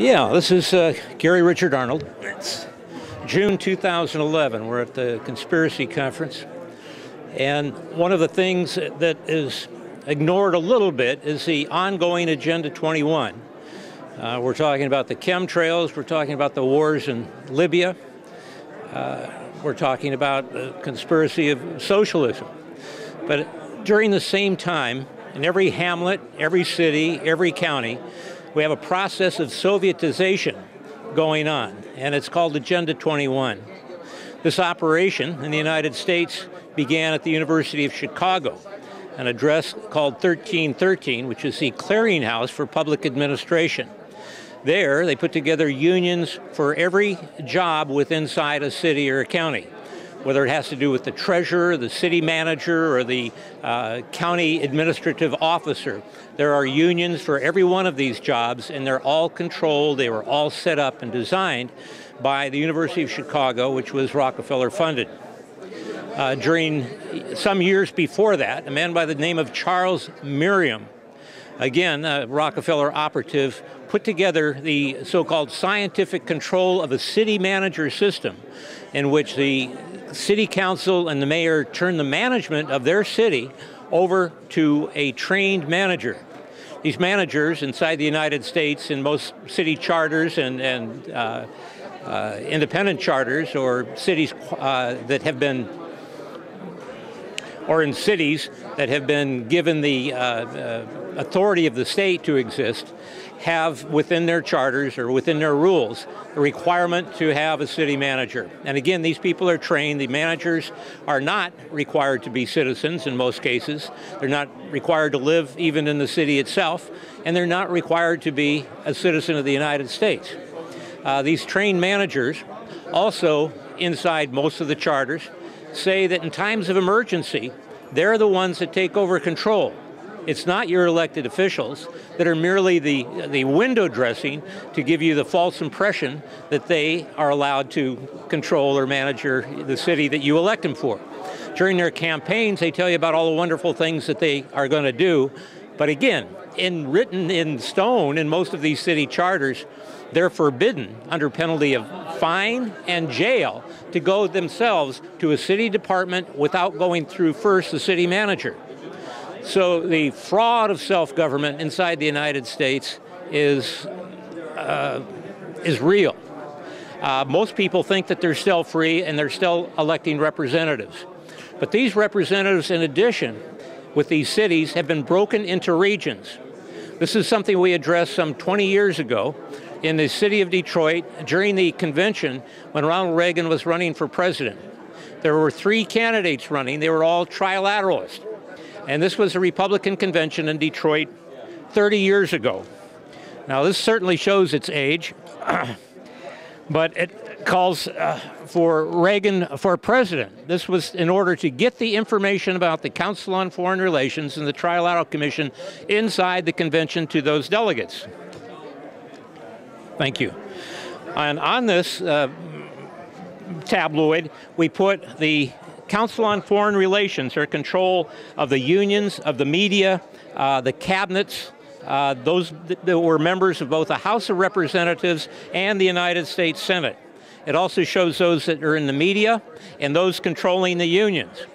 Yeah, this is Gary Richard Arnold. It's June 2011. We're at the Conspiracy Conference. And one of the things that is ignored a little bit is the ongoing Agenda 21. We're talking about the chemtrails. We're talking about the wars in Libya. We're talking about the conspiracy of socialism. But during the same time, in every hamlet, every city, every county, we have a process of Sovietization going on, and it's called Agenda 21. This operation in the United States began at the University of Chicago, an address called 1313, which is the clearinghouse for public administration. There, they put together unions for every job within inside a city or a county, whether it has to do with the treasurer, the city manager, or the county administrative officer. There are unions for every one of these jobs, and they're all controlled. They were all set up and designed by the University of Chicago, which was Rockefeller funded. During some years before that, a man by the name of Charles Merriam, again, a Rockefeller operative, put together the so-called scientific control of a city manager system in which the city council and the mayor turn the management of their city over to a trained manager. These managers inside the United States, in most city charters and independent charters, or cities that have been, or in cities that have been given the authority of the state to exist, have within their charters or within their rules a requirement to have a city manager. And again, these people are trained. The managers are not required to be citizens in most cases. They're not required to live even in the city itself, and they're not required to be a citizen of the United States. These trained managers also, inside most of the charters, say that in times of emergency, they're the ones that take over control. It's not your elected officials that are merely the window dressing to give you the false impression that they are allowed to control or manage the city that you elect them for. During their campaigns, they tell you about all the wonderful things that they are going to do. But again, written in stone in most of these city charters, they're forbidden under penalty of fine and jail to go themselves to a city department without going through first the city manager. So the fraud of self-government inside the United States is real. Most people think that they're still free and they're still electing representatives. But these representatives, in addition, with these cities, have been broken into regions. This is something we addressed some 20 years ago in the city of Detroit during the convention when Ronald Reagan was running for president. There were 3 candidates running. They were all trilateralists. And this was a Republican convention in Detroit 30 years ago. Now, this certainly shows its age, but it calls for Reagan for president. This was in order to get the information about the Council on Foreign Relations and the Trilateral Commission inside the convention to those delegates. Thank you. And on this tabloid, we put the Council on Foreign Relations, or control of the unions, of the media, the cabinets, those that were members of both the House of Representatives and the United States Senate. It also shows those that are in the media and those controlling the unions.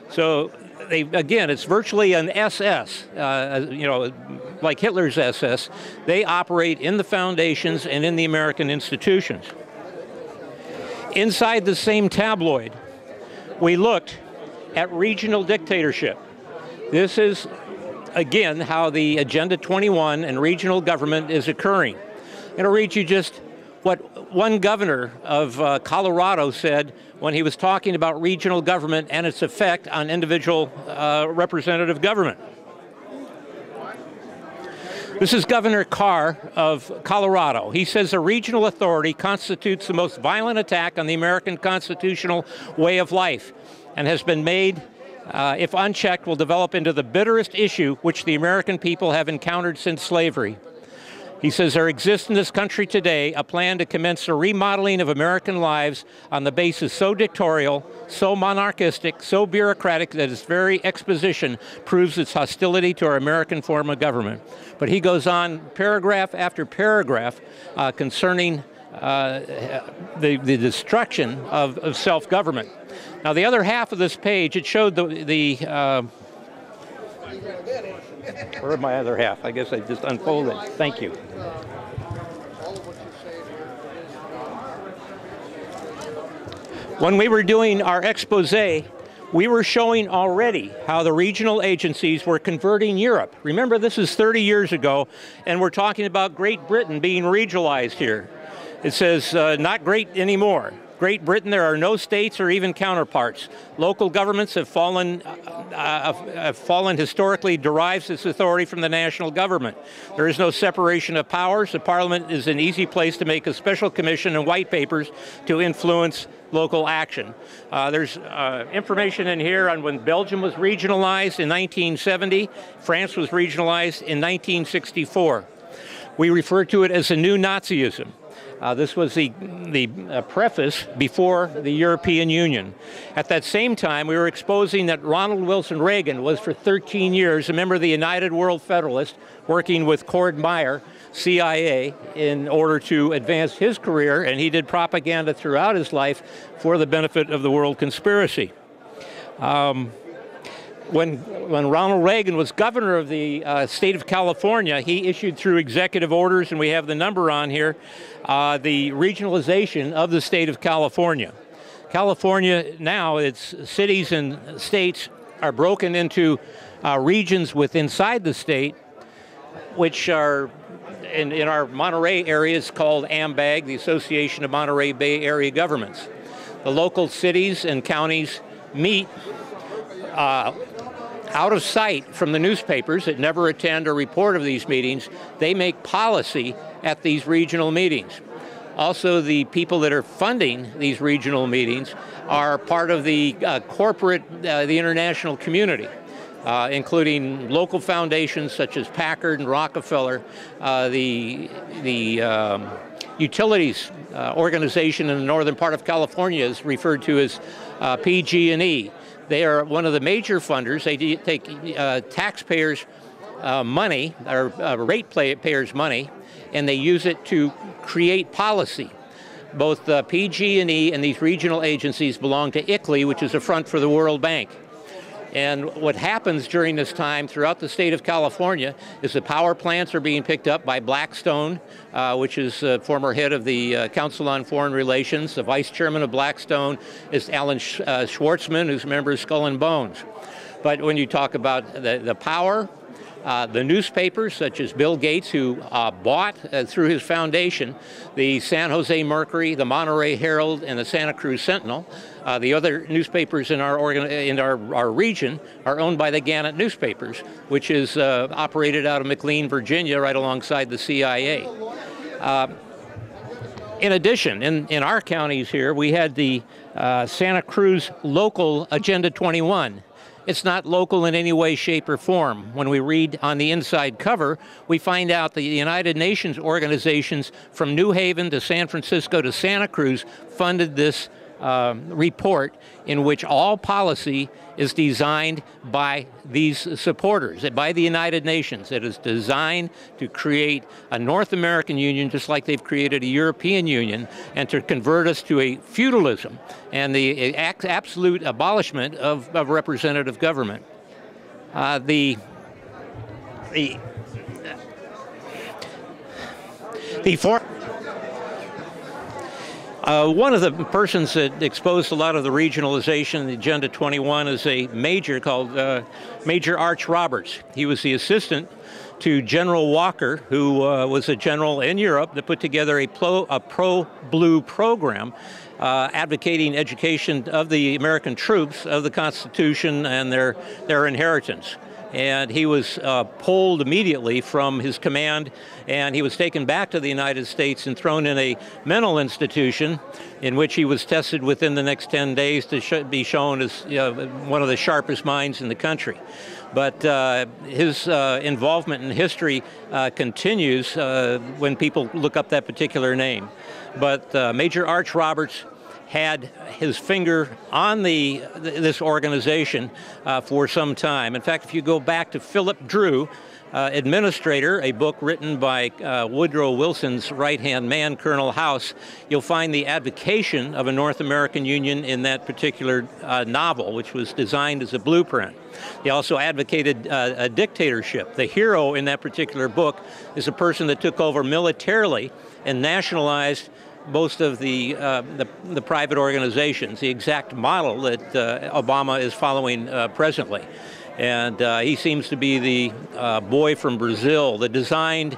So again, it's virtually an SS, like Hitler's SS. They operate in the foundations and in the American institutions. Inside the same tabloid, we looked at regional dictatorship. This is, again, how the Agenda 21 and regional government is occurring. I'm going to read you just what one governor of Colorado said when he was talking about regional government and its effect on individual representative government. This is Governor Carr of Colorado. He says a regional authority constitutes the most violent attack on the American constitutional way of life and has been made, if unchecked, will develop into the bitterest issue which the American people have encountered since slavery. He says, there exists in this country today a plan to commence a remodeling of American lives on the basis so dictatorial, so monarchistic, so bureaucratic that its very exposition proves its hostility to our American form of government. But he goes on paragraph after paragraph concerning the destruction of self-government. Now, the other half of this page, it showed where's my other half? I guess I just unfolded. Thank you. When we were doing our expose, we were showing already how the regional agencies were converting Europe. Remember, this is 30 years ago, and we're talking about Great Britain being regionalized here. It says, not great anymore. Great Britain, there are no states or even counterparts. Local governments have fallen historically, derives its authority from the national government. There is no separation of powers. The Parliament is an easy place to make a special commission and white papers to influence local action. There's information in here on when Belgium was regionalized in 1970, France was regionalized in 1964. We refer to it as a new Nazism. This was the preface before the European Union. At that same time, we were exposing that Ronald Wilson Reagan was for 13 years a member of the United World Federalists, working with Cord Meyer, CIA, in order to advance his career, and he did propaganda throughout his life for the benefit of the world conspiracy. When Ronald Reagan was governor of the state of California, he issued through executive orders, and we have the number on here, the regionalization of the state of California. California now, its cities and states are broken into regions inside the state, which are in our Monterey area is called AMBAG, the Association of Monterey Bay Area Governments. The local cities and counties meet out of sight from the newspapers that never attend or report of these meetings. They make policy at these regional meetings. Also, the people that are funding these regional meetings are part of the the international community, including local foundations such as Packard and Rockefeller, the utilities organization in the northern part of California is referred to as PG&E. They are one of the major funders. They take taxpayers' money, or ratepayers' money, and they use it to create policy. Both PG&E and these regional agencies belong to ICLEI, which is a front for the World Bank. And what happens during this time throughout the state of California is the power plants are being picked up by Blackstone, which is former head of the Council on Foreign Relations. The vice chairman of Blackstone is Alan Schwartzman, who's a member of Skull and Bones. But when you talk about the power, the newspapers, such as Bill Gates, who bought, through his foundation, the San Jose Mercury, the Monterey Herald, and the Santa Cruz Sentinel. The other newspapers in our region are owned by the Gannett newspapers, which is operated out of McLean, Virginia, right alongside the CIA. In addition, in our counties here, we had the Santa Cruz local Agenda 21. It's not local in any way, shape, or form. When we read on the inside cover, we find out the United Nations organizations from New Haven to San Francisco to Santa Cruz funded this report, in which all policy is designed by these supporters, by the United Nations. It is designed to create a North American Union, just like they've created a European Union, and to convert us to a feudalism and the absolute abolishment of representative government. One of the persons that exposed a lot of the regionalization, the Agenda 21, is a major called Major Arch Roberts. He was the assistant to General Walker, who was a general in Europe that put together a pro-blue program advocating education of the American troops of the Constitution and their inheritance. and he was pulled immediately from his command, and he was taken back to the United States and thrown in a mental institution in which he was tested within the next 10 days to be shown as one of the sharpest minds in the country. But his involvement in history continues when people look up that particular name. But Major Arch Roberts had his finger on this organization for some time. In fact, if you go back to Philip Drew, Administrator, a book written by Woodrow Wilson's right-hand man, Colonel House, you'll find the advocation of a North American Union in that particular novel, which was designed as a blueprint. He also advocated a dictatorship. The hero in that particular book is a person that took over militarily and nationalized most of the private organizations, the exact model that Obama is following presently. And he seems to be the boy from Brazil, the designed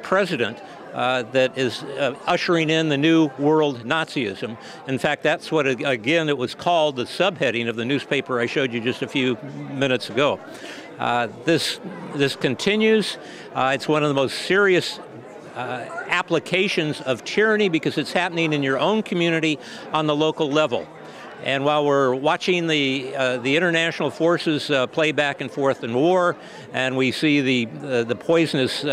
president that is ushering in the new world Nazism. In fact, that's what, again, it was called, the subheading of the newspaper I showed you just a few minutes ago. This continues. It's one of the most serious applications of tyranny because it's happening in your own community on the local level. And while we're watching the international forces play back and forth in war, and we see the poisonous,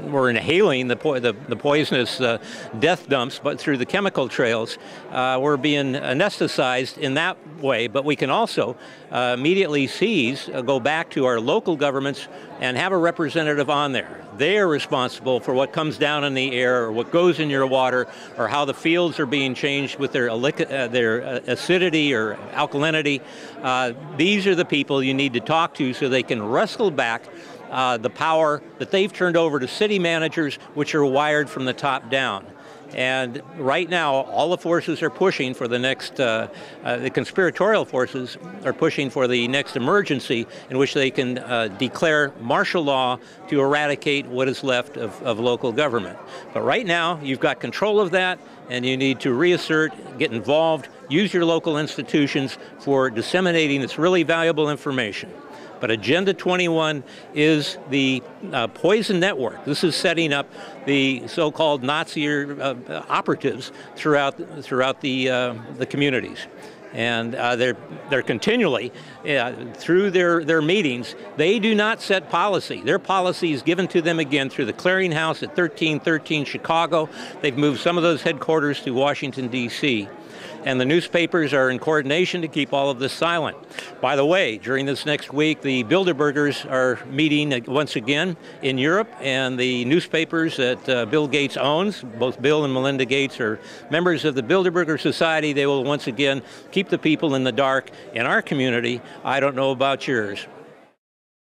we're inhaling the poisonous death dumps, but through the chemical trails, we're being anesthetized in that way. But we can also immediately seize, go back to our local governments and have a representative on there. They are responsible for what comes down in the air, or what goes in your water, or how the fields are being changed with their acidity or alkalinity. These are the people you need to talk to so they can wrestle back the power that they've turned over to city managers, which are wired from the top down. And right now, all the forces are pushing for the next, the conspiratorial forces are pushing for the next emergency in which they can declare martial law to eradicate what is left of local government. But right now, you've got control of that, and you need to reassert, get involved, use your local institutions for disseminating this really valuable information. But Agenda 21 is the poison network. This is setting up the so-called Nazi operatives throughout the communities. And they're continually, through their meetings, they do not set policy. Their policy is given to them again through the clearinghouse at 1313 Chicago. They've moved some of those headquarters to Washington, D.C. And the newspapers are in coordination to keep all of this silent. By the way, during this next week, the Bilderbergers are meeting once again in Europe, and the newspapers that Bill Gates owns, both Bill and Melinda Gates are members of the Bilderberger Society. They will once again keep the people in the dark in our community. I don't know about yours.